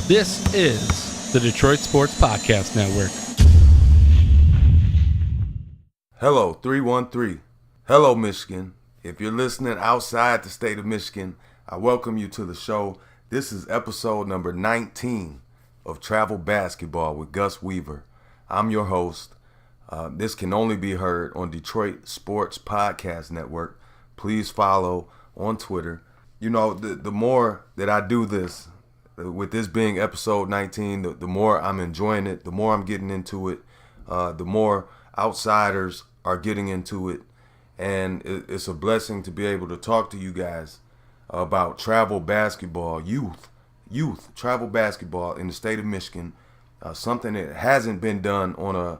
This is the Detroit Sports Podcast Network. Hello, 313. Hello, Michigan. If you're listening outside the state of Michigan, I welcome you to the show. This is episode number 19 of Travel Basketball with Gus Weaver. I'm your host. This can only be heard on Detroit Sports Podcast Network. Please follow on Twitter. You know, the more that I do this, with this being episode 19, the more I'm enjoying it, the more I'm getting into it, the more outsiders are getting into it. And it's a blessing to be able to talk to you guys about travel basketball, youth travel basketball in the state of Michigan, something that hasn't been done on a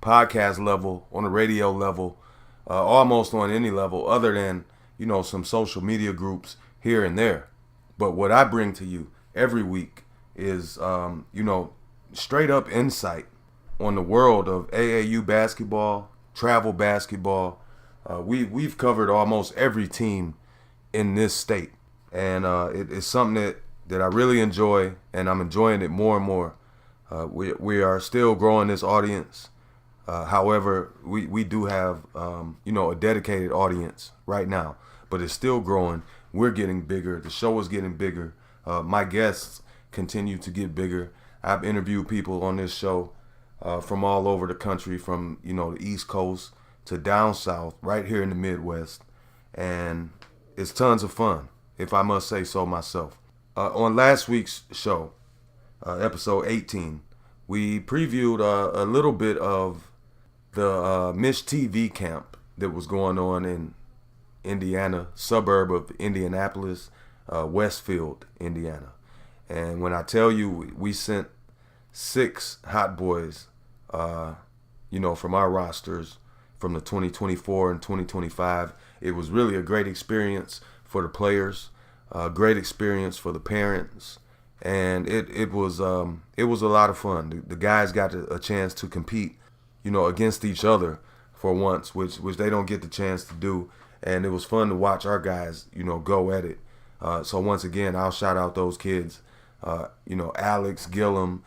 podcast level, on a radio level, almost on any level other than, you know, some social media groups here and there. But what I bring to you every week is, straight up insight on the world of AAU basketball, travel basketball. We've covered almost every team in this state, and it's something that I really enjoy, and I'm enjoying it more and more. We are still growing this audience. However, we do have a dedicated audience right now, but it's still growing. We're getting bigger. The show is getting bigger. My guests continue to get bigger. I've interviewed people on this show from all over the country, from the East Coast to down south, right here in the Midwest, and it's tons of fun, if I must say so myself. On last week's show, episode 18, we previewed a little bit of the Mish TV camp that was going on in Indiana, suburb of Indianapolis, Westfield, Indiana. And when I tell you we sent 6 hot boys, from our rosters from the 2024 and 2025, it was really a great experience for the players, a great experience for the parents, and it was a lot of fun. The guys got a chance to compete, against each other for once, which they don't get the chance to do. And it was fun to watch our guys, go at it. So once again, I'll shout out those kids, Alex Gillum,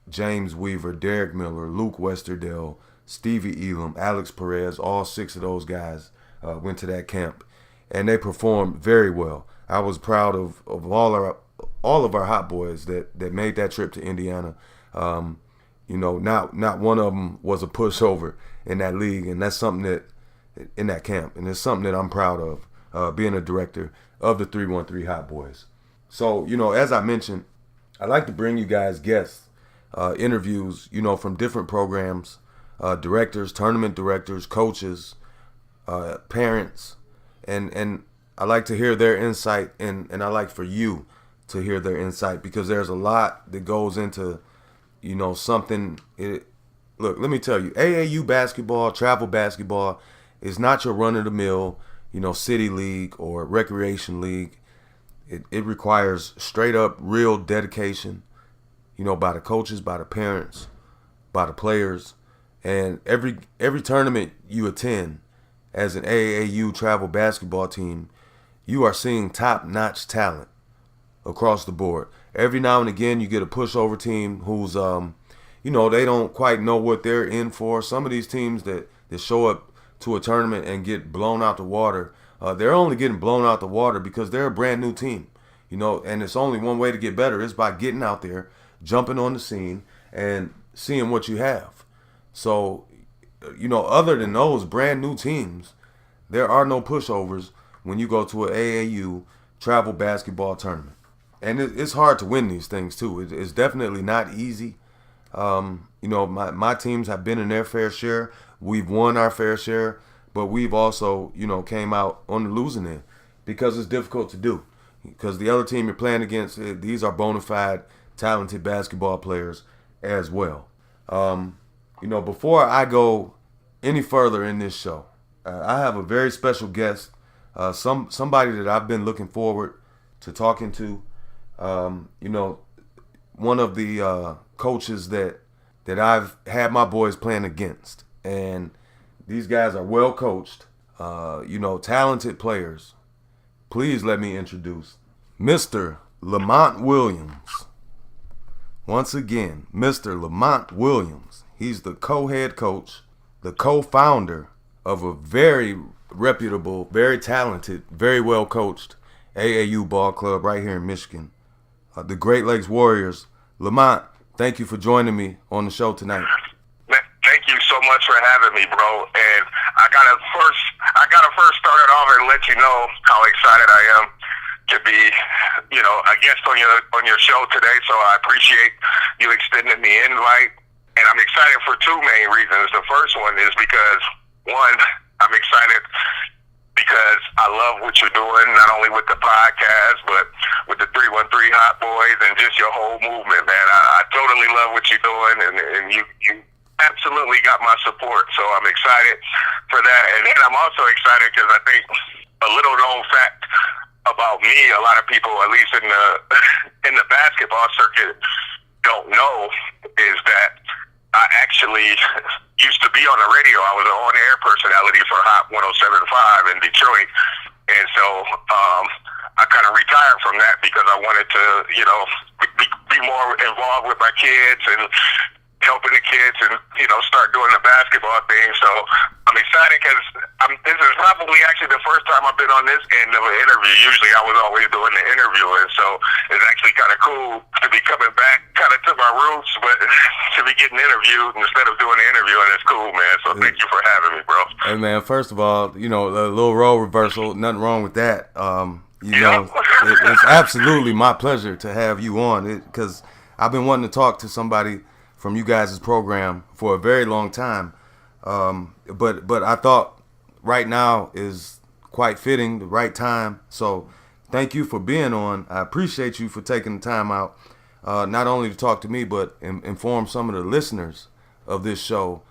James Weaver, Derek Miller, Luke Westerdale, Stevie Elam, Alex Perez. All 6 of those guys went to that camp, and they performed very well. I was proud of all of our hot boys that made that trip to Indiana. Not one of them was a pushover in that league, and that's something that in that camp, and it's something that I'm proud of, being a director of the 313 Hot Boys. So, as I mentioned, I like to bring you guys guests, interviews, from different programs, directors, tournament directors, coaches, parents, and I like to hear their insight, and I like for you to hear their insight, because there's a lot that goes into, something. Look, let me tell you, AAU basketball, travel basketball, is not your run-of-the-mill, city league or recreation league. It requires straight-up real dedication, by the coaches, by the parents, by the players. And every tournament you attend as an AAU travel basketball team, you are seeing top-notch talent across the board. Every now and again, you get a pushover team who's, they don't quite know what they're in for. Some of these teams that show up to a tournament and get blown out the water, they're only getting blown out the water because they're a brand new team, and it's only one way to get better is by getting out there, jumping on the scene, and seeing what you have. So, other than those brand new teams, there are no pushovers when you go to an AAU travel basketball tournament. And it's hard to win these things too. It's definitely not easy. My teams have been in their fair share. We've won our fair share, but we've also, came out on the losing end because it's difficult to do. Because the other team you're playing against, these are bona fide, talented basketball players as well. Before I go any further in this show, I have a very special guest, somebody that I've been looking forward to talking to. One of the coaches that I've had my boys playing against. And these guys are well coached, talented players. Please let me introduce Mr. Lamont Williams. once again, Mr. Lamont Williams. He's the co-head coach, the co-founder of a very reputable, very talented, very well coached AAU ball club right here in Michigan, the Great Lakes Warriors. Lamont, thank you for joining me on the show tonight. Thank you so much for having me, bro. And I gotta first start it off and let you know how excited I am to be, a guest on your show today. So I appreciate you extending the invite. And I'm excited for two main reasons. The first one is because, one, I'm excited because I love what you're doing, not only with the podcast, but with the 313 Hot Boys and just your whole movement, man. I totally love what you're doing, and you absolutely got my support. So I'm excited for that. And then I'm also excited because I think a little known fact about me, a lot of people, at least in the basketball circuit, don't know is that I actually used to be on the radio. I was an on-air personality for Hot 107.5 in Detroit. And so I kind of retired from that because I wanted to, be more involved with my kids and helping the kids and, start doing the basketball thing. So I'm excited because this is probably actually the first time I've been on this end of an interview. Usually I was always doing the interviewing. So it's actually kind of cool to be coming back kind of to my roots, but to be getting interviewed instead of doing the interviewing. It's cool, man. So thank you for having me, bro. Hey, man, first of all, a little role reversal, nothing wrong with that. It's absolutely my pleasure to have you on because I've been wanting to talk to somebody from you guys' program for a very long time. But I thought right now is quite fitting, the right time. So thank you for being on. I appreciate you for taking the time out, not only to talk to me, but inform some of the listeners of this show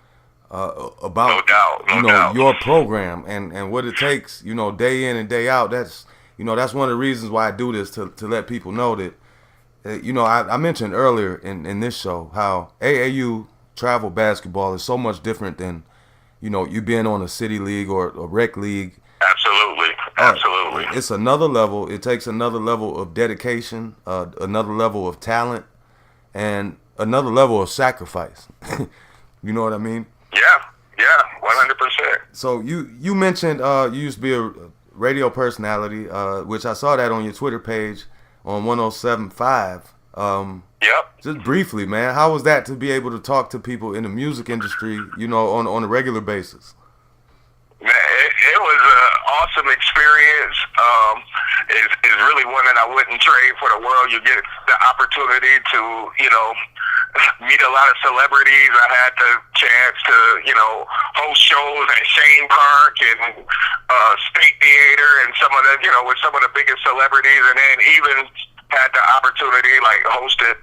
about no doubt. Your program and what it takes, day in and day out. That's one of the reasons why I do this, to let people know that, I mentioned earlier in this show how AAU travel basketball is so much different than, you being on a city league or a rec league. Absolutely. It's another level. It takes another level of dedication, another level of talent, and another level of sacrifice. You know what I mean? Yeah, 100%. So you mentioned you used to be a radio personality, which I saw that on your Twitter page on 107.5. Yep. Just briefly, man, how was that to be able to talk to people in the music industry, on a regular basis? Man, it was an awesome experience. It's really one that I wouldn't trade for the world. You get the opportunity to, meet a lot of celebrities. I had the chance to, host shows at Shane Park and State Theater and some of the, with some of the biggest celebrities, and then even had the opportunity, hosted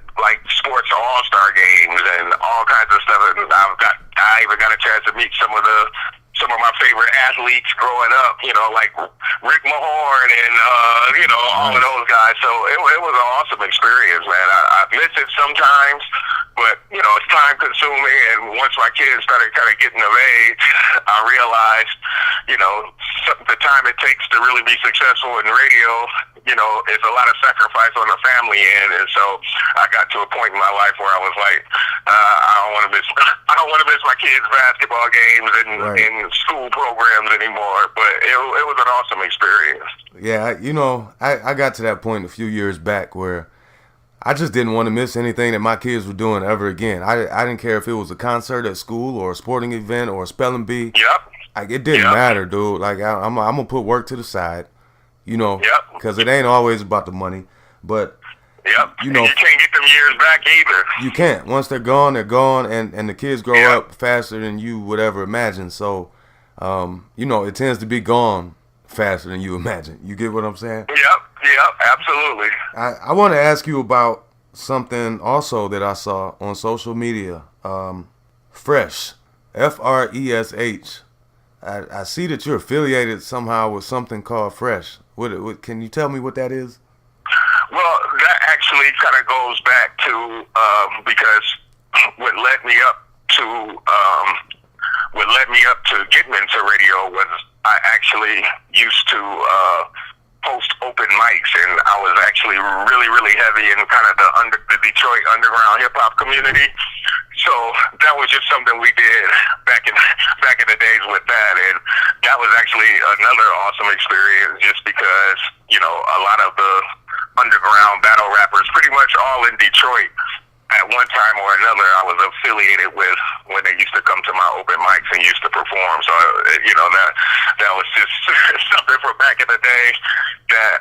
sports all-star games and all kinds of stuff. And I even got a chance to meet some of my favorite athletes growing up, like Rick Mahorn and, all of those guys. So it was an awesome experience, man. I miss it sometimes, but, it's time consuming. And once my kids started kind of getting of age, I realized, the time it takes to really be successful in radio, it's a lot of sacrifice on the family end. And so I got to a point in my life where I was like, I don't want to miss my kids' basketball games and school programs anymore. But it was an awesome experience. Yeah, I got to that point a few years back where I just didn't want to miss anything that my kids were doing ever again. I didn't care if it was a concert at school or a sporting event or a spelling bee. Yep. It didn't matter, dude. I'm gonna put work to the side, because it ain't always about the money. But you can't get them years back either. You can't. Once they're gone, and the kids grow up faster than you would ever imagine. So, it tends to be gone faster than you imagine. You get what I'm saying? Yep, absolutely. I want to ask you about something also that I saw on social media. Fresh, Fresh. I see that you're affiliated somehow with something called Fresh. What can you tell me what that is? Well, that actually kind of goes back to because what led me up to getting into radio was I actually used to host open mics, and I was actually really, really heavy in kind of the the Detroit underground hip hop community. So that was just something we did back in the days with that, and that was actually another awesome experience. Just because a lot of the underground battle rappers, pretty much all in Detroit, at one time or another, I was affiliated with when they used to come to my open mics and used to perform. So, that was just something from back in the day that,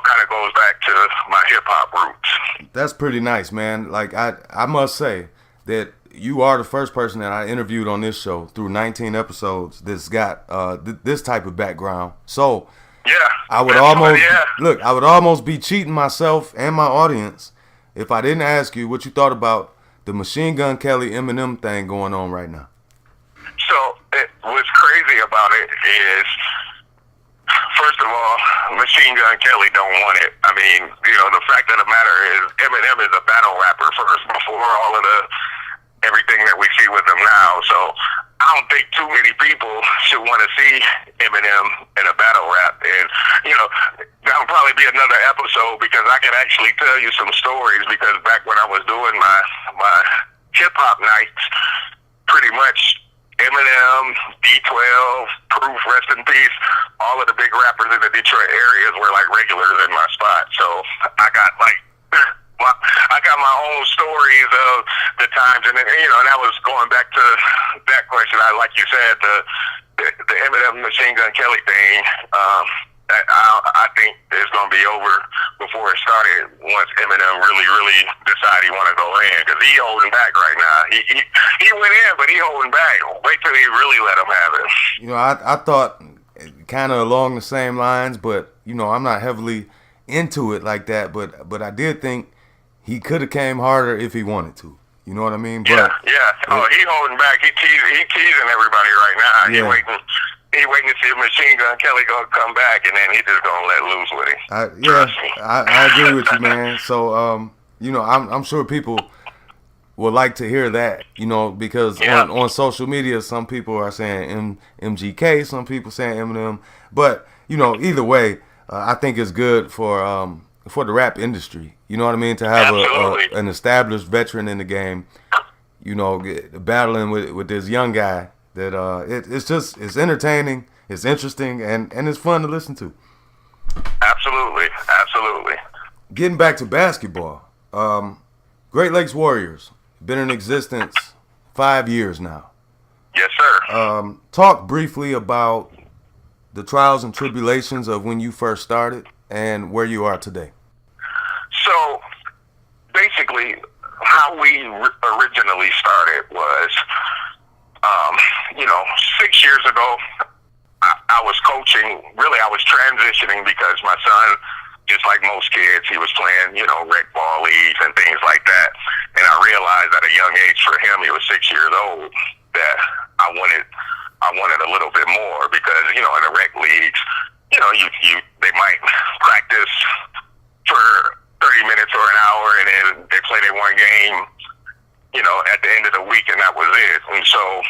kind of goes back to my hip-hop roots. That's pretty nice, man. Like, I must say that you are the first person that I interviewed on this show through 19 episodes that's got this type of background. So, yeah, I would almost be cheating myself and my audience if I didn't ask you what you thought about the Machine Gun Kelly Eminem thing going on right now. So what's crazy about it is, first of all, Machine Gun Kelly don't want it. I mean, the fact of the matter is Eminem is a battle rapper first before all of everything that we see with him now. So I don't think too many people should want to see Eminem in a battle rap. And, that'll probably be another episode because I can actually tell you some stories, because back when I was doing my hip-hop nights, pretty much Eminem, D12, Proof, rest in peace, all of the big rappers in the Detroit areas were like regulars in my spot. So I got my own stories of the times, and that was going back to that question. Like you said, the Eminem Machine Gun Kelly thing. I think it's going to be over before it started once Eminem really decide he want to go in, because he holding back right now. He went in, but he holding back. Wait till he really let him have it. I thought kind of along the same lines, but I'm not heavily into it like that. But I did think he could have came harder if he wanted to. You know what I mean? Yeah. Oh, he holding back. He teasing everybody right now. Yeah. He waiting to see if Machine Gun Kelly gonna come back, and then he just gonna let loose with him. I agree with you, man. So, I'm sure people would like to hear that, because on social media, some people are saying MGK, some people saying Eminem, but either way, I think it's good for the rap industry. You know what I mean? To have an established veteran in the game, battling with this young guy. That it's entertaining, it's interesting, and it's fun to listen to. Absolutely. Getting back to basketball, Great Lakes Warriors been in existence 5 years now. Yes, sir. Talk briefly about the trials and tribulations of when you first started and where you are today. So, basically, how we originally started was, 6 years ago, I was coaching. Really, I was transitioning because my son, just like most kids, he was playing, rec ball leagues and things like that. And I realized at a young age for him, he was 6 years old, that I wanted a little bit more, because, in the rec leagues, they might practice for 30 minutes or an hour, and then they play their one game, at the end of the week, and that was it. And so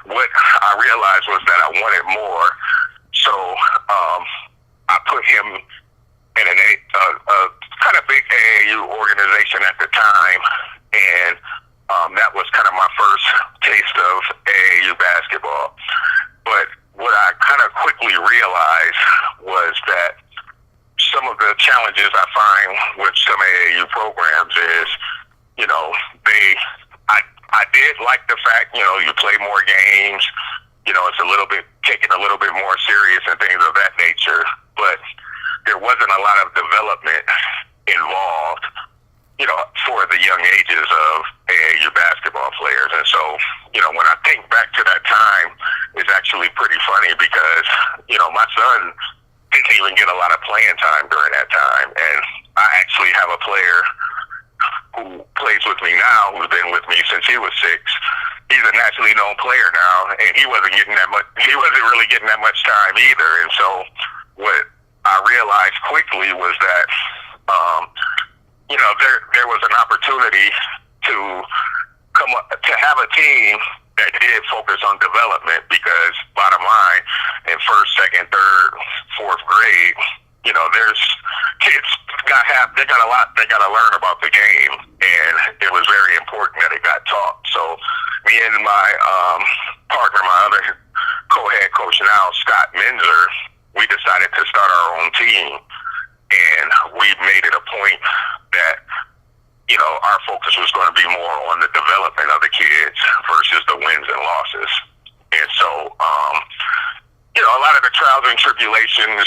what I realized was that I wanted more. So I put him in a kind of big AAU organization at the time, and that was kind of my first taste of AAU basketball. But what I kind of quickly realized was that some of the challenges I find with some AAU programs is, I did like the fact, you play more games, it's a little bit taken a little bit more serious and things of that nature, but there wasn't a lot of development involved, for the young ages of AAU basketball players. And so, when I think back to that time, it's actually pretty funny because, my son didn't even get a lot of playing time during that time. And I actually have a player who plays with me now, who's been with me since he was 6. He's a nationally known player now, and he wasn't really getting that much time either. And so what I realized quickly was that, there was an opportunity to to have a team that did focus on development, because bottom line, in first, second, third, fourth grade, there's kids they got a lot they got to learn about the game, and it was very important that it got taught. So me and my partner, my other co-head coach now, Scott Minzer, we decided to start our own team, and we made it a point that, you know, our focus was going to be more on the development of the kids versus the wins and losses. And so, you know, a lot of the trials and tribulations,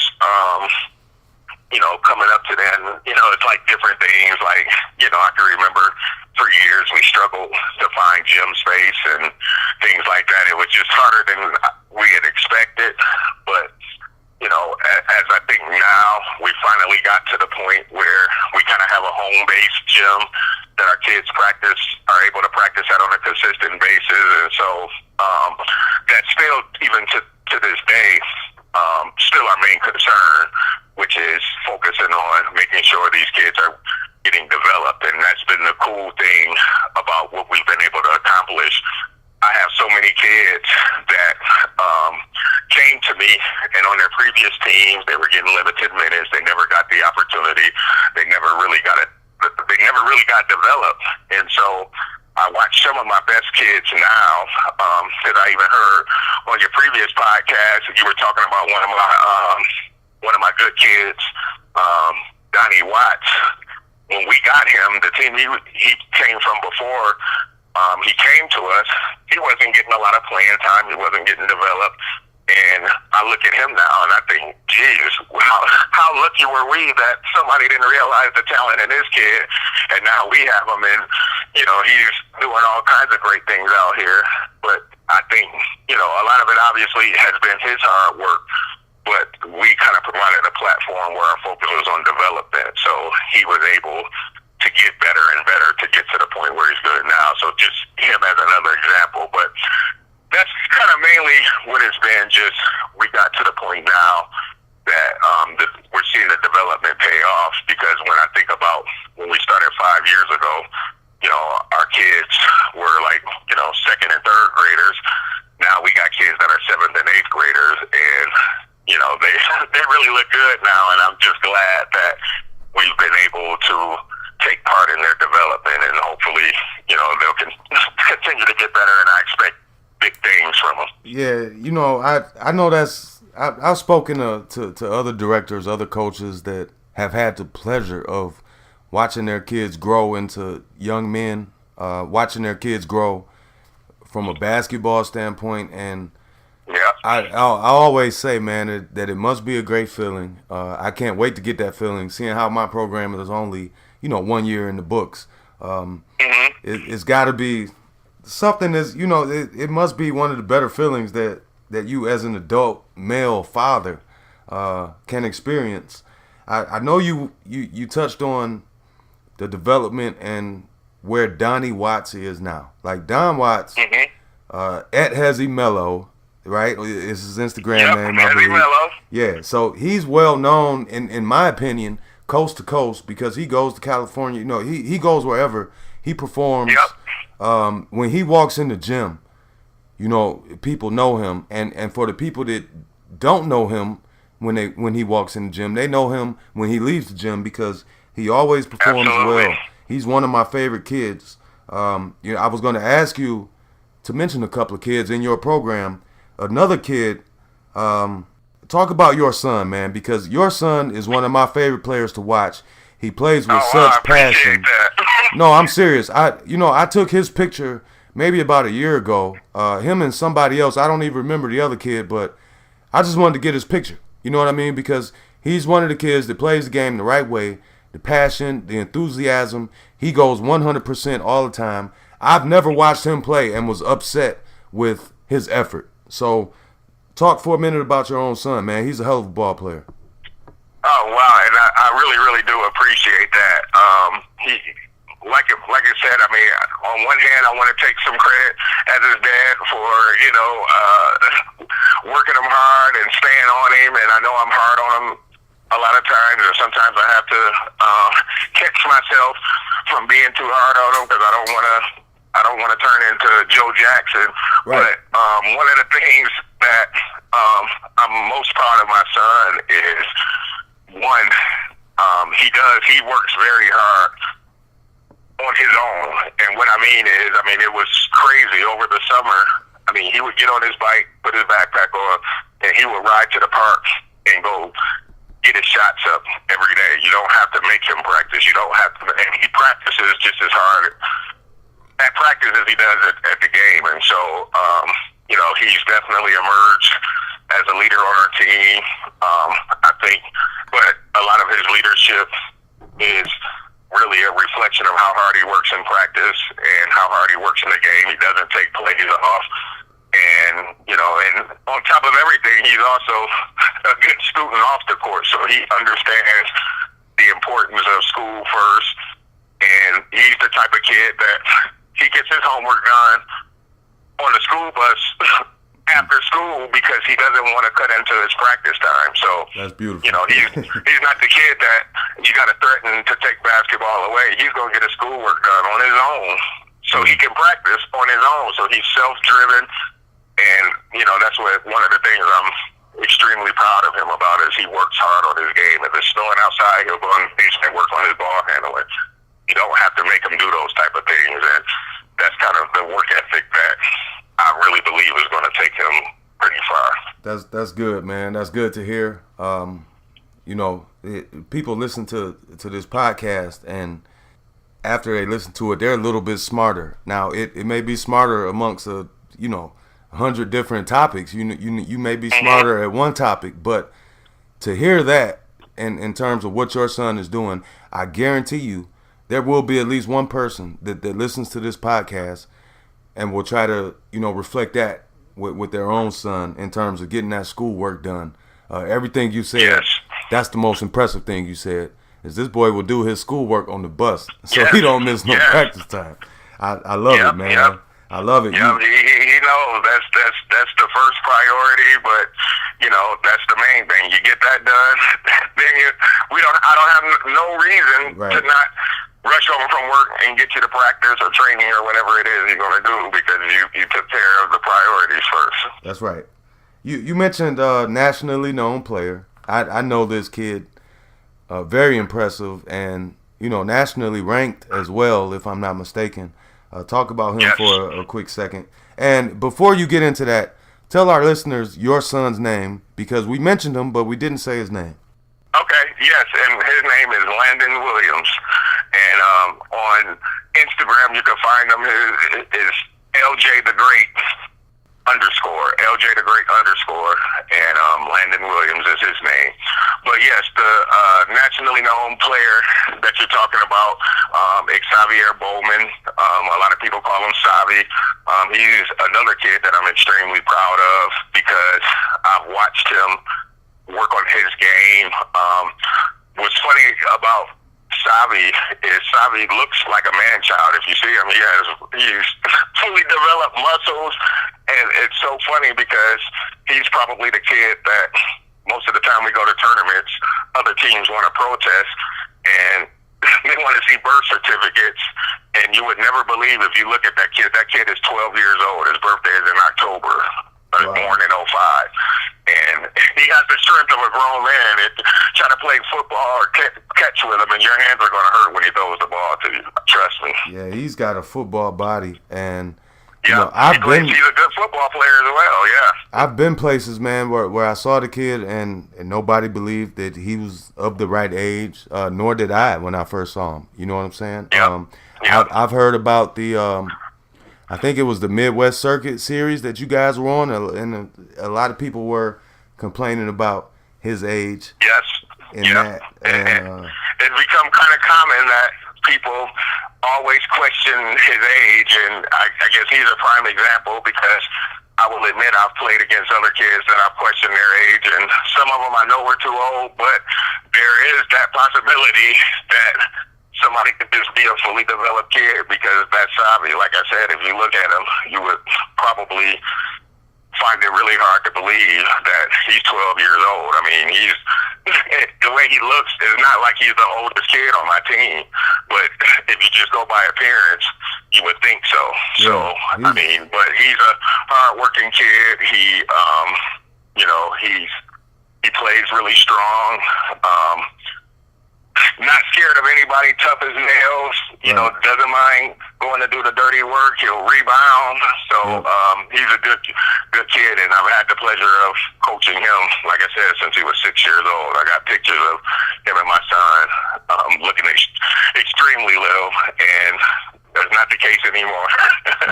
you know, coming up to then, you know, it's like different things. Like, you know, I can remember for years we struggled to find gym space and things like that. It was just harder than we had expected. But, you know, as I think now, we finally got to the point where we kind of have a home-based gym that our kids are able to practice at on a consistent basis. And so that's still, even to this day, still our main concern, which is focusing on making sure these kids are getting developed. And that's been the cool thing about what we've been able to accomplish. I have so many kids that came to me, and on their previous teams, they were getting limited minutes. They never got the opportunity. They never really got developed. And so I watch some of my best kids now, because I even heard on your previous podcast, you were talking about one of my good kids, Donnie Watts. When we got him, the team he came from before, he came to us. He wasn't getting a lot of playing time. He wasn't getting developed. And I look at him now and I think, geez, how lucky were we that somebody didn't realize the talent in this kid, and now we have him, and, you know, he's doing all kinds of great things out here. But I think, you know, a lot of it obviously has been his hard work, but we kind of provided a platform where our focus was on development. So he was able to get better and better to get to the point where he's good now. So just him as another example. But that's kind of mainly what it's been. Just we got to the point now that we're seeing the development pay off, because when I think about when we started 5 years ago, you know, our kids were like, you know, second and third graders. Now we got kids that are seventh and eighth graders, and, you know, they really look good now, and I'm just glad that we've been able to take part in their development, and hopefully, you know, they'll continue to get better, and I expect big things from them. Yeah, you know, I know I've spoken to other directors, other coaches that have had the pleasure of watching their kids grow into young men, watching their kids grow from a basketball standpoint, and yeah, I always say, man, that it must be a great feeling. I can't wait to get that feeling, seeing how my program is only, you know, 1 year in the books. It's got to be something that's, you know, it must be one of the better feelings that you as an adult male father can experience. I know you touched on the development and where Donnie Watts is now. Like Don Watts, at Hezzy Mello, right? It's his Instagram name, I believe. Mello. Yeah, so he's well known, in my opinion, coast to coast, because he goes to California. You know, he goes wherever. He performs. When he walks in the gym, you know, people know him, and for the people that don't know him when he walks in the gym, they know him when he leaves the gym, because he always performs well. He's one of my favorite kids. You know, I was going to ask you to mention a couple of kids in your program. Another kid, talk about your son, man, because your son is one of my favorite players to watch. He plays with such passion. No, I'm serious. I took his picture maybe about a year ago. Him and somebody else. I don't even remember the other kid, but I just wanted to get his picture. You know what I mean? Because he's one of the kids that plays the game the right way, the passion, the enthusiasm. He goes 100% all the time. I've never watched him play and was upset with his effort. So talk for a minute about your own son, man. He's a hell of a ball player. Oh, wow, and I really, really do appreciate that. He, like I said, I mean, on one hand, I want to take some credit as his dad for, you know, working him hard and staying on him, and I know I'm hard on him a lot of times, or sometimes I have to catch myself from being too hard on him, because I don't want to turn into Joe Jackson. Right. But one of the things that I'm most proud of my son is, one, He works very hard on his own. And what I mean is, it was crazy over the summer. He would get on his bike, put his backpack on, and he would ride to the park and go get his shots up every day. You don't have to make him practice. You don't have to, and he practices just as hard at practice as he does at the game. And so, he's definitely emerged as a leader on our team. I think, but a lot of his leadership is really a reflection of how hard he works in practice and how hard he works in the game. He doesn't take plays off. And, and on top of everything, he's also a good student off the court. So he understands the importance of school first. And he's the type of kid that he gets his homework done on the school bus after school because he doesn't want to cut into his practice time. So that's beautiful. He's not the kid that you got to threaten to take basketball away. He's going to get his schoolwork done on his own so he can practice on his own. So he's self-driven. And, that's one of the things I'm extremely proud of him about is he works hard on his game. If it's snowing outside, he'll go on the beach and work on his ball handling. You don't have to make him do those type of things. And that's kind of the work ethic that I really believe is going to take him pretty far. That's good, man. That's good to hear. People listen to this podcast, and after they listen to it, they're a little bit smarter. Now, it may be smarter amongst 100 different topics. You may be smarter at one topic, but to hear that, and in terms of what your son is doing, I guarantee you there will be at least one person that listens to this podcast and will try to, reflect that with their own son in terms of getting that schoolwork done. Everything you said, yes. That's the most impressive thing you said, is this boy will do his schoolwork on the bus so he don't miss no practice time. I love it, man. Yep. I love it. Yeah, he knows that's the first priority, but that's the main thing. You get that done, then I don't have no reason to not rush home from work and get you to practice or training or whatever it is you're going to do because you took care of the priorities first. That's right. You mentioned nationally known player. I know this kid, very impressive, and nationally ranked as well, if I'm not mistaken. Talk about him for a quick second. And before you get into that, tell our listeners your son's name, because we mentioned him, but we didn't say his name. Okay, yes, and his name is Landon Williams. And on Instagram, you can find him. Is LJ the Great LJ the Great _, and Landon Williams is his name. But yes, the nationally known player that you're talking about, Xavier Bowman, a lot of people call him Savi. He's another kid that I'm extremely proud of because I've watched him work on his game. What's funny about Savi looks like a man child. If you see him, he's fully developed muscles, and it's so funny because he's probably the kid that most of the time we go to tournaments, other teams want to protest, and they want to see birth certificates, and you would never believe if you look at that kid. That kid is 12 years old. His birthday is in October. Born in 05, and he has the strength of a grown man. Trying to play football or catch with him, and your hands are going to hurt when he throws the ball to you. Trust me. Yeah, he's got a football body, and he's a good football player as well. Yeah, I've been places, man, where I saw the kid, and nobody believed that he was of the right age. Nor did I when I first saw him. You know what I'm saying? I've heard about the. I think it was the Midwest Circuit series that you guys were on, and a lot of people were complaining about his age. Yes. That, and it's become kind of common that people always question his age, and I guess he's a prime example because I will admit I've played against other kids that I've questioned their age, and some of them I know were too old, but there is that possibility that somebody could just be a fully developed kid because that's Savi. Like I said, if you look at him, you would probably find it really hard to believe that he's 12 years old. I mean, the way he looks is not like he's the oldest kid on my team, but if you just go by appearance, you would think so. Yeah, but he's a hard-working kid. He plays really strong. Not anybody tough as nails. Doesn't mind going to do the dirty work. He'll rebound. So he's a good kid, and I've had the pleasure of coaching him, like I said, since he was 6 years old. I got pictures of him and my son looking extremely little, and that's not the case anymore.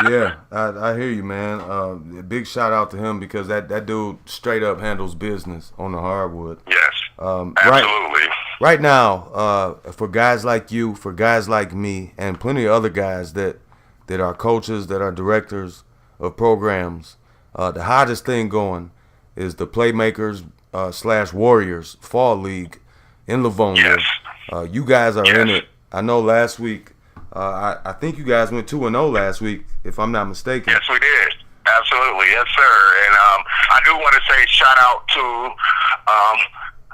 Yeah, I hear you, man. Big shout out to him because that dude straight up handles business on the hardwood. Yes, absolutely. Right now, for guys like you, for guys like me, and plenty of other guys that are coaches, that are directors of programs, the hottest thing going is the Playmakers / Warriors Fall League in Livonia. Yes. You guys are in it. I know last week, I think you guys went 2-0 last week, if I'm not mistaken. Yes, we did. Absolutely. Yes, sir. And I do want to say shout out to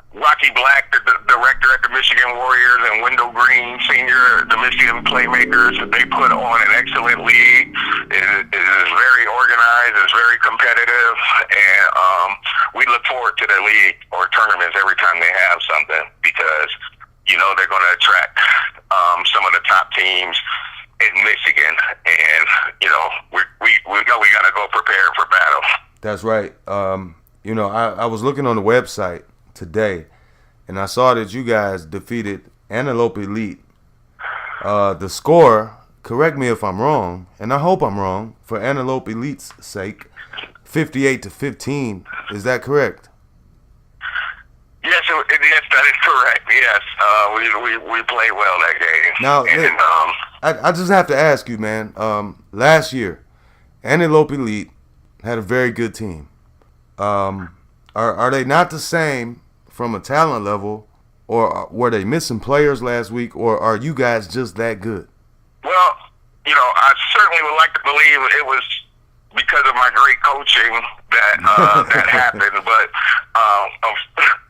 Rocky Black, the director at the Michigan Warriors, and Wendell Green, senior, the Michigan Playmakers. They put on an excellent league. It is very organized. It's very competitive. And we look forward to the league or tournaments every time they have something because, they're going to attract some of the top teams in Michigan. And, we know we got to go prepared for battle. That's right. I was looking on the website today, and I saw that you guys defeated Antelope Elite. The score, correct me if I'm wrong, and I hope I'm wrong, for Antelope Elite's sake, 58-15. Is that correct? Yes, yes, that is correct. Yes, we played well that game. Now, I just have to ask you, man. Last year, Antelope Elite had a very good team. Are they not the same from a talent level, or were they missing players last week, or are you guys just that good? Well, I certainly would like to believe it was because of my great coaching that happened, but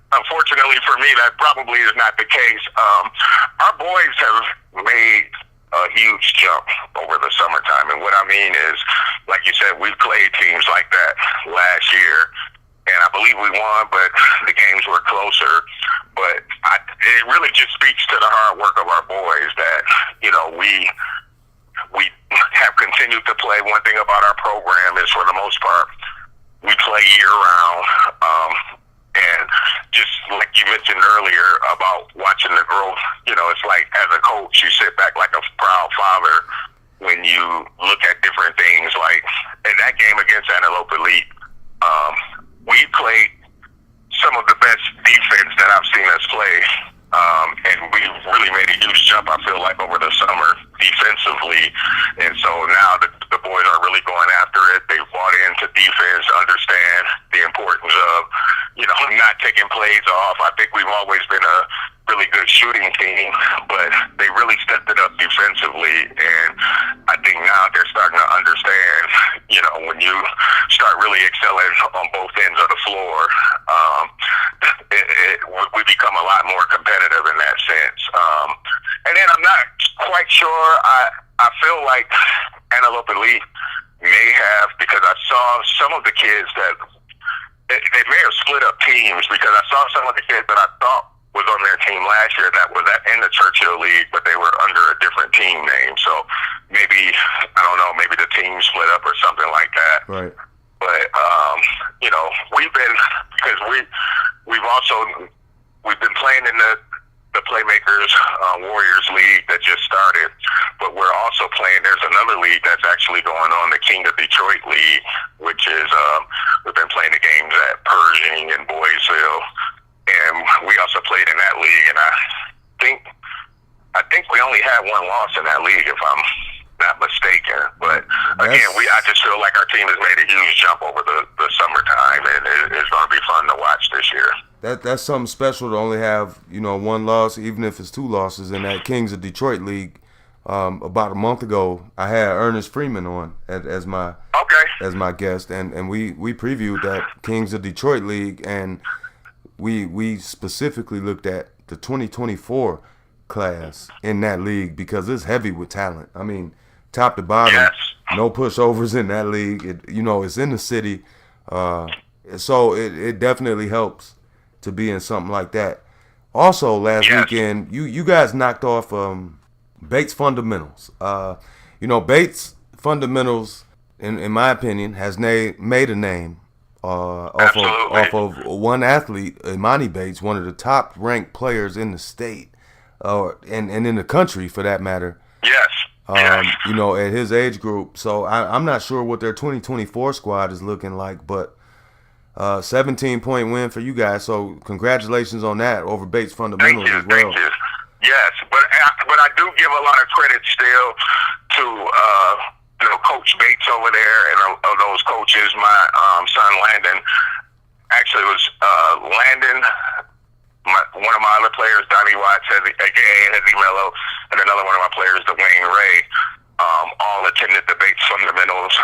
unfortunately for me, that probably is not the case. Our boys have made a huge jump over the summertime, and what I mean is, like you said, we played teams like that last year. And I believe we won, but the games were closer. But it really just speaks to the hard work of our boys that, we have continued to play. One thing about our program is, for the most part, we play year-round. And just like you mentioned earlier about watching the growth, it's like as a coach, you sit back like a proud father when you look at different things. Like in that game against Antelope Elite, we played some of the best defense that I've seen us play, and we really made a huge jump, I feel like, over the summer defensively. And so now the boys are really going after it. They've bought into defense, understand the importance of, not taking plays off. I think we've always been a really good shooting team, but they really stepped it up defensively. And I think now they're starting to understand, when you start really excelling on both ends of the floor, we become a lot more competitive in that sense. And then I'm not quite sure. I feel like Antelope Elite may have, because I saw some of the kids that they may have split up teams, because I saw some of the kids that I thought was on their team last year that was in the Churchill League, but they were under a different team name. So maybe, I don't know, maybe the team split up or something like that. Right. But, we've been, because we've been playing in the Playmakers Warriors League that just started, but we're also playing, there's another league that's actually going on, the King of Detroit League, which is, we've been playing the games at Pershing and Boysville. And we also played in that league, and I think we only had one loss in that league, if I'm not mistaken. But again, I just feel like our team has made a huge jump over the summertime, and it's going to be fun to watch this year. That's something special to only have, one loss, even if it's two losses in that Kings of Detroit League. About a month ago, I had Ernest Freeman on as my guest, and we previewed that Kings of Detroit League, and we specifically looked at the 2024 class in that league because it's heavy with talent. I mean, top to bottom, yes. No pushovers in that league. It's in the city, so it definitely helps to be in something like that. Also, last Yes. weekend, you guys knocked off Bates Fundamentals. Bates Fundamentals, in my opinion, has made a name off of one athlete, Imani Bates, one of the top ranked players in the state, and in the country for that matter. Yes. Yes. At his age group. So I'm not sure what their 2024 squad is looking like, but 17-point win for you guys. So congratulations on that over Bates Fundamentals as well. Thank you. Yes, but I do give a lot of credit still to Coach Bates over there and those coaches. My son Landon actually was Landon. One of my other players, Donnie Watts, aka Hezzy Mello, and another one of my players, Dwayne Ray, all attended the Bates Fundamentals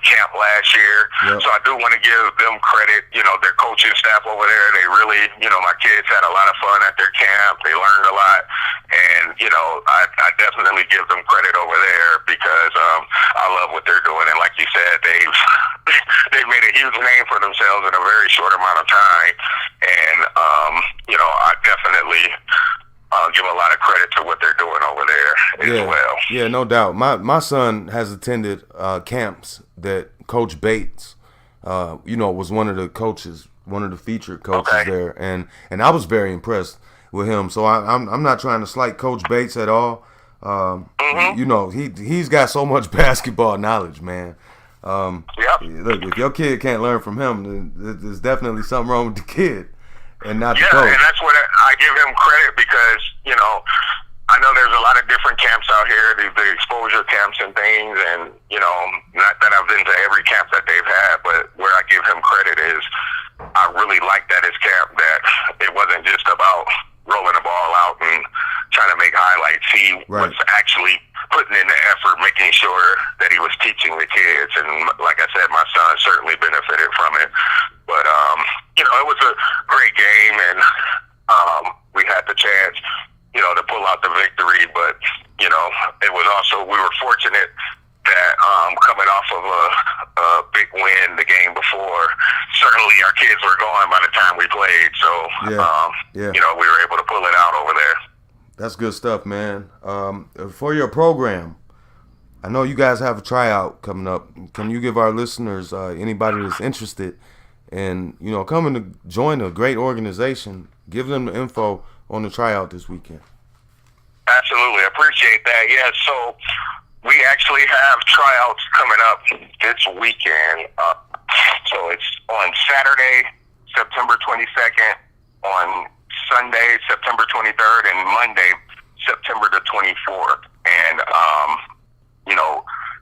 camp last year. Yep. So I do want to give them credit. Their coaching staff over there, they really, my kids had a lot of fun at their camp. They learned a lot. And, I definitely give them credit over there because I love what they're doing. And like you said, they've made a huge name for themselves in a very short amount of time. And, I definitely give a lot of credit to what they're doing over there as well. Yeah, no doubt. My son has attended camps that Coach Bates, was one of the coaches, one of the featured coaches there, and I was very impressed with him. So I'm not trying to slight Coach Bates at all. He's got so much basketball knowledge, man. Look, if your kid can't learn from him, then there's definitely something wrong with the kid and not the coach. And that's what I give him credit because, I know there's a lot of different camps out here, the exposure camps and things, and, not that I've been to every camp that they've had, but where I give him credit is I really liked at his camp that it wasn't just about rolling the ball out and trying to make highlights. He was actually putting in the effort, making sure that he was teaching the kids. And like I said, my son certainly benefited from it. But, it was a great game, and we had the chance, to pull out the victory. But, it was also, we were fortunate that coming off of a big win the game before, certainly our kids were gone by the time we played. So, we were able to pull it out over there. That's good stuff, man. For your program, I know you guys have a tryout coming up. Can you give our listeners, anybody that's interested in, coming to join a great organization, give them the info on the tryout this weekend? Absolutely. I appreciate that. Yeah, so we actually have tryouts coming up this weekend. So it's on Saturday, September 22nd, on Sunday, September 23rd, and Monday, September the 24th. And,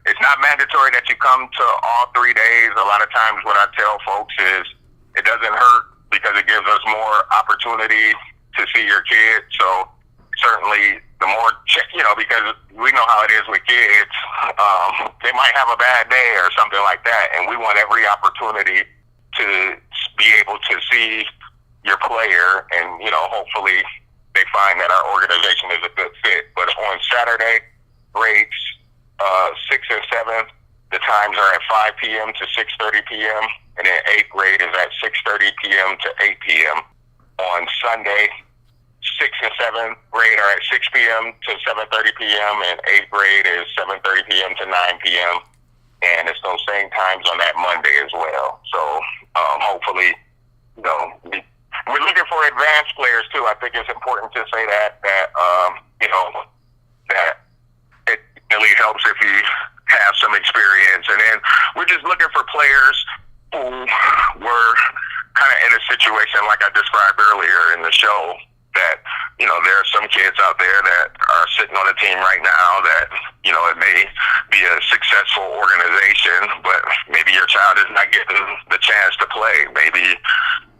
it's not mandatory that you come to all 3 days. A lot of times what I tell folks is it doesn't hurt because it gives us more opportunity to see your kids. So certainly the more, because we know how it is with kids. They might have a bad day or something like that, and we want every opportunity to be able to see your player, and hopefully they find that our organization is a good fit. But on Saturday, grades 6 and 7, the times are at 5 p.m. to 6:30 p.m., and then 8th grade is at 6:30 p.m. to 8 p.m. On Sunday, 6th and 7th grade are at 6 p.m. to 7:30 p.m., and 8th grade is 7:30 p.m. to 9 p.m., and it's those same times on that Monday as well. So hopefully, we're looking for advanced players too. I think it's important to say that it really helps if you have some experience. And then we're just looking for players who were kind of in a situation like I described earlier in the show, that there are some kids out there that are sitting on a team right now that it may be a successful organization, but maybe your child is not getting the chance to play. Maybe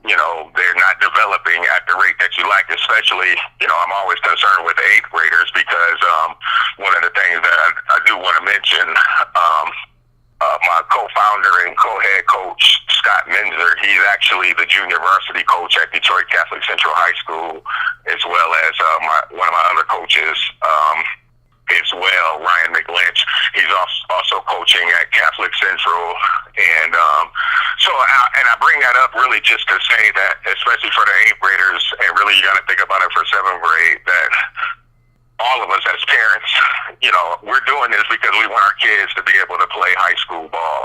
they're not developing at the rate that you like. Especially, I'm always concerned with 8th graders because one of the things that I do want to mention, my co-founder and co-head coach, Scott Minzer, he's actually the junior varsity coach at Detroit Catholic Central High School, as well as one of my other coaches, as well, Ryan McLynch. He's also coaching at Catholic Central. And and I bring that up really just to say that, especially for the 8th graders, and really you got to think about it for 7th grade, that all of us as parents, we're doing this because we want our kids to be able to play high school ball.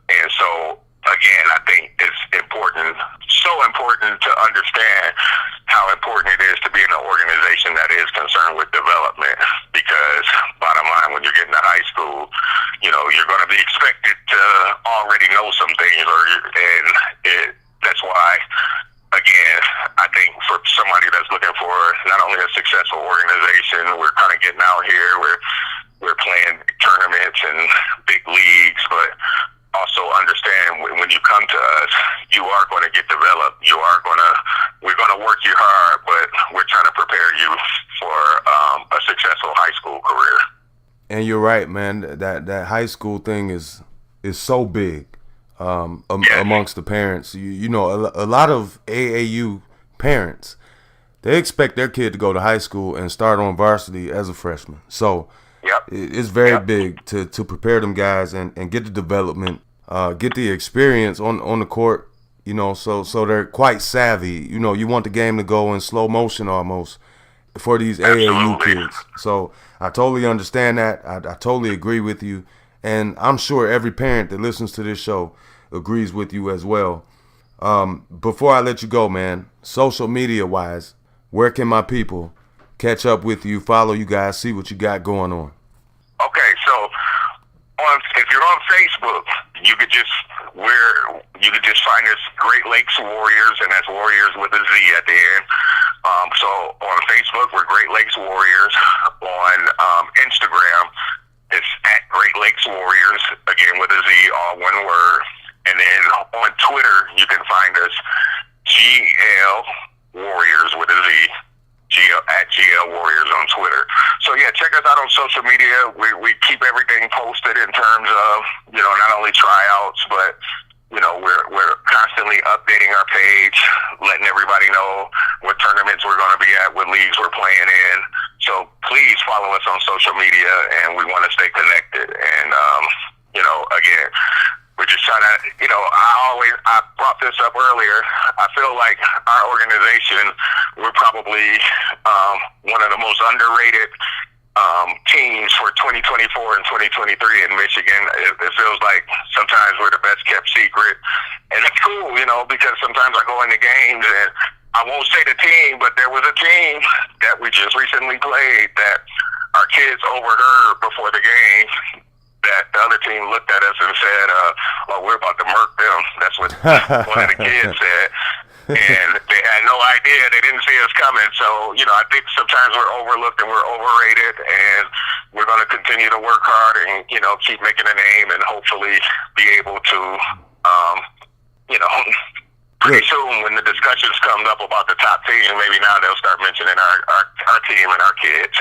And so, again, I think it's so important to understand how important it is to be in an organization that is concerned with development. Because, bottom line, when you're getting to high school, you're going to be expected to already know some things, that's why, again, I think for somebody that's looking for not only a successful organization, we're kind of getting out here, we're playing tournaments and big leagues, but also understand when you come to us, you are going to get developed. We're going to work you hard, but we're trying to prepare you for a successful high school career. And you're right, man. That high school thing is so big amongst the parents. A lot of AAU parents, they expect their kid to go to high school and start on varsity as a freshman. So it's very big to prepare them guys and get the development, get the experience on the court. So they're quite savvy. You want the game to go in slow motion almost for these AAU kids. So I totally understand that. I totally agree with you. And I'm sure every parent that listens to this show agrees with you as well. Before I let you go, man, social media wise, where can my people catch up with you, follow you guys, see what you got going on? Okay, so if you're on Facebook, you could just find us Great Lakes Warriors, and that's Warriors with a Z at the end. So on Facebook, we're Great Lakes Warriors. On Instagram, it's at Great Lakes Warriors, again with a Z, all one word. And then on Twitter, you can find us GL Warriors with a Z, at GL Warriors on Twitter. So yeah, check us out on social media. We keep everything posted in terms of, not only tryouts, but we're constantly updating our page, letting everybody know what tournaments we're going to be at, what leagues we're playing in. So please follow us on social media, and we want to stay connected. And again, we're just trying to, I brought this up earlier. I feel like our organization, we're probably one of the most underrated teams for 2024 and 2023 in Michigan. It feels like sometimes we're the best kept secret. And it's cool, because sometimes I go into games and I won't say the team, but there was a team that we just recently played that our kids overheard before the game, that the other team looked at us and said, we're about to murk them. That's what one of the kids said. And they had no idea. They didn't see us coming. So, I think sometimes we're overlooked and we're overrated, and we're going to continue to work hard and, keep making a name and hopefully be able to, pretty soon when the discussions come up about the top team, maybe now they'll start mentioning our team and our kids.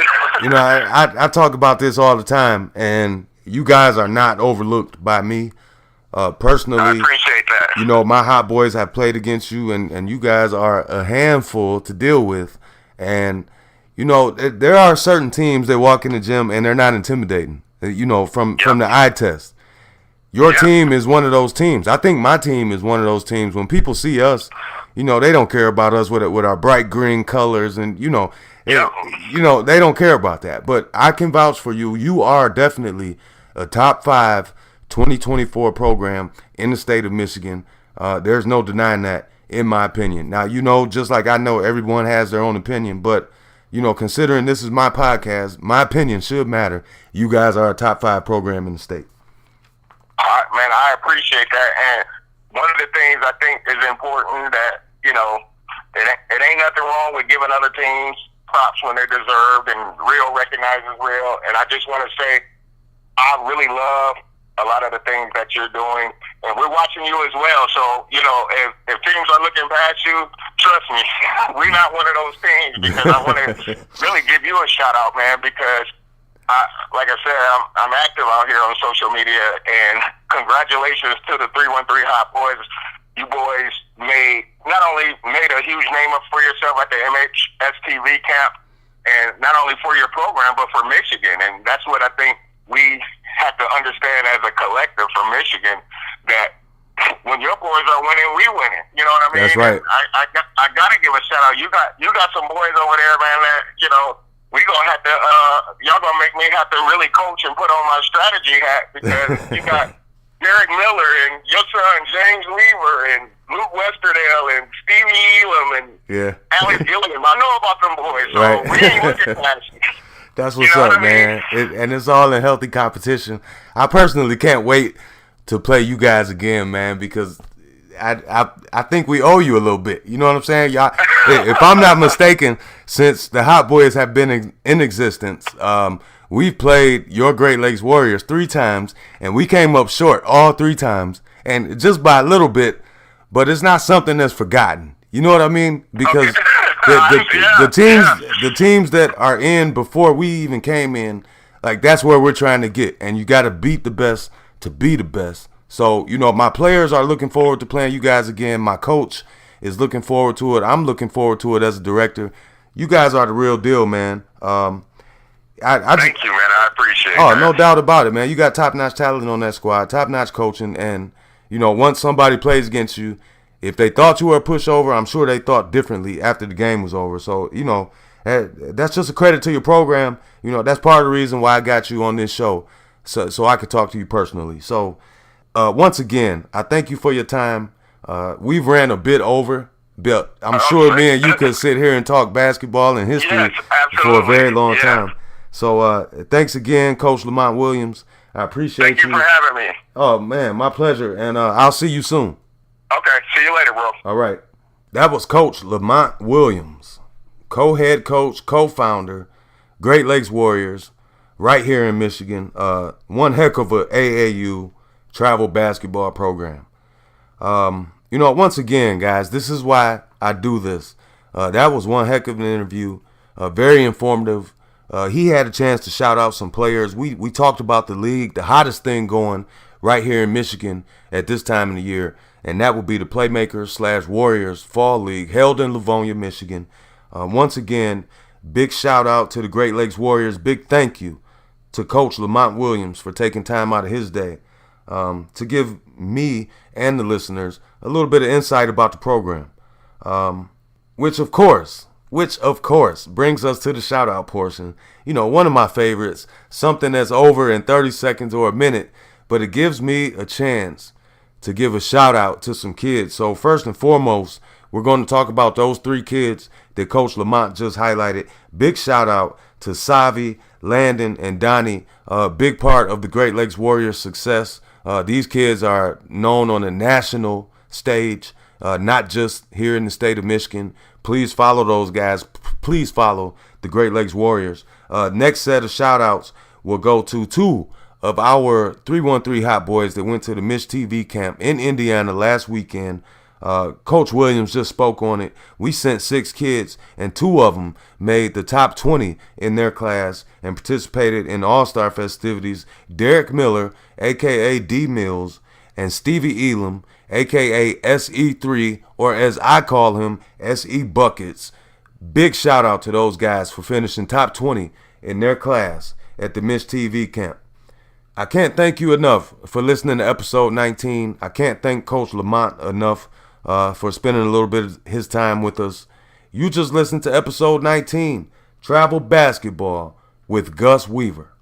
I talk about this all the time, and you guys are not overlooked by me. Personally, I appreciate that. My hot boys have played against you, and you guys are a handful to deal with. And, there are certain teams that walk in the gym and they're not intimidating, from the eye test. Your team is one of those teams. I think my team is one of those teams. When people see us, they don't care about us with our bright green colors and, they don't care about that. But I can vouch for you. You are definitely a top 5 2024 program in the state of Michigan. There's no denying that, in my opinion. Now, just like I know everyone has their own opinion, but, considering this is my podcast, my opinion should matter. You guys are a top 5 program in the state. Man, I appreciate that. And one of the things I think is important that, it ain't nothing wrong with giving other teams props when they're deserved, and real recognizes real. And I just want to say, I really love a lot of the things that you're doing, and we're watching you as well. So, if teams are looking past you, trust me, we're not one of those teams, because I want to really give you a shout out, man, because like I said, I'm active out here on social media, and congratulations to the 313 Hot Boys. You boys not only made a huge name up for yourself at the MHSTV camp, and not only for your program, but for Michigan. And that's what I think we have to understand as a collective for Michigan, that when your boys are winning, we winning. You know what I mean? That's right. I gotta give a shout out. You got some boys over there, man, that, you know, we gonna have to y'all gonna make me have to really coach and put on my strategy hat, because you got Derek Miller and your son James Weaver and Luke Westerdale and Stevie Elam and Alex Gilliam. I know about them boys, so we ain't looking past you. That's what's up, man. And it's all in healthy competition. I personally can't wait to play you guys again, man, because I think we owe you a little bit. You know what I'm saying? Y'all, if I'm not mistaken, since the Hot Boys have been in existence, we've played your Great Lakes Warriors 3 times, and we came up short all 3 times, and just by a little bit, but it's not something that's forgotten. You know what I mean? Because the teams that are in before we even came in, like, that's where we're trying to get, and you got to beat the best to be the best. So, you know, my players are looking forward to playing you guys again. My coach is looking forward to it. I'm looking forward to it as a director. You guys are the real deal, man. Thank you, man. I appreciate it. Oh, no doubt about it, man. You got top-notch talent on that squad, top-notch coaching, and, you know, once somebody plays against you, if they thought you were a pushover, I'm sure they thought differently after the game was over. So, you know, that's just a credit to your program. You know, that's part of the reason why I got you on this show, so I could talk to you personally. So, once again, I thank you for your time. We've ran a bit over, but I'm sure me and you could sit here and talk basketball and history for a very long time. So thanks again, Coach Lamont Williams. I appreciate you. Thank you for having me. Oh, man, my pleasure. And I'll see you soon. Okay, see you later, bro. All right. That was Coach Lamont Williams, co-head coach, co-founder, Great Lakes Warriors, right here in Michigan. One heck of a AAU travel basketball program. You know, once again, guys, this is why I do this. That was one heck of an interview, very informative. He had a chance to shout out some players. We talked about the league, the hottest thing going right here in Michigan at this time of the year, and that would be the Playmakers/Warriors Fall League held in Livonia, Michigan. Once again, big shout out to the Great Lakes Warriors. Big thank you to Coach Lamont Williams for taking time out of his day to give me and the listeners a little bit of insight about the program, which of course brings us to the shout out portion. You know, one of my favorites, something that's over in 30 seconds or a minute, but it gives me a chance to give a shout out to some kids. So first and foremost, we're going to talk about those 3 kids that Coach Lamont just highlighted. Big shout out to Savi, Landon, and Donnie, a big part of the Great Lakes Warriors' success. These kids are known on a national stage, not just here in the state of Michigan. Please follow those guys. Please follow the Great Lakes Warriors. Next set of shout-outs will go to 2 of our 313 Hot Boys that went to the Mich TV camp in Indiana last weekend. Coach Williams just spoke on it. We sent 6 kids, and 2 of them made the top 20 in their class and participated in All-Star festivities. Derek Miller, a.k.a. D. Mills, and Stevie Elam, a.k.a. SE3, or as I call him, SE Buckets. Big shout out to those guys for finishing top 20 in their class at the Mich TV camp. I can't thank you enough for listening to episode 19. I can't thank Coach Lamont enough for spending a little bit of his time with us. You just listened to episode 19, Travel Basketball with Gus Weaver.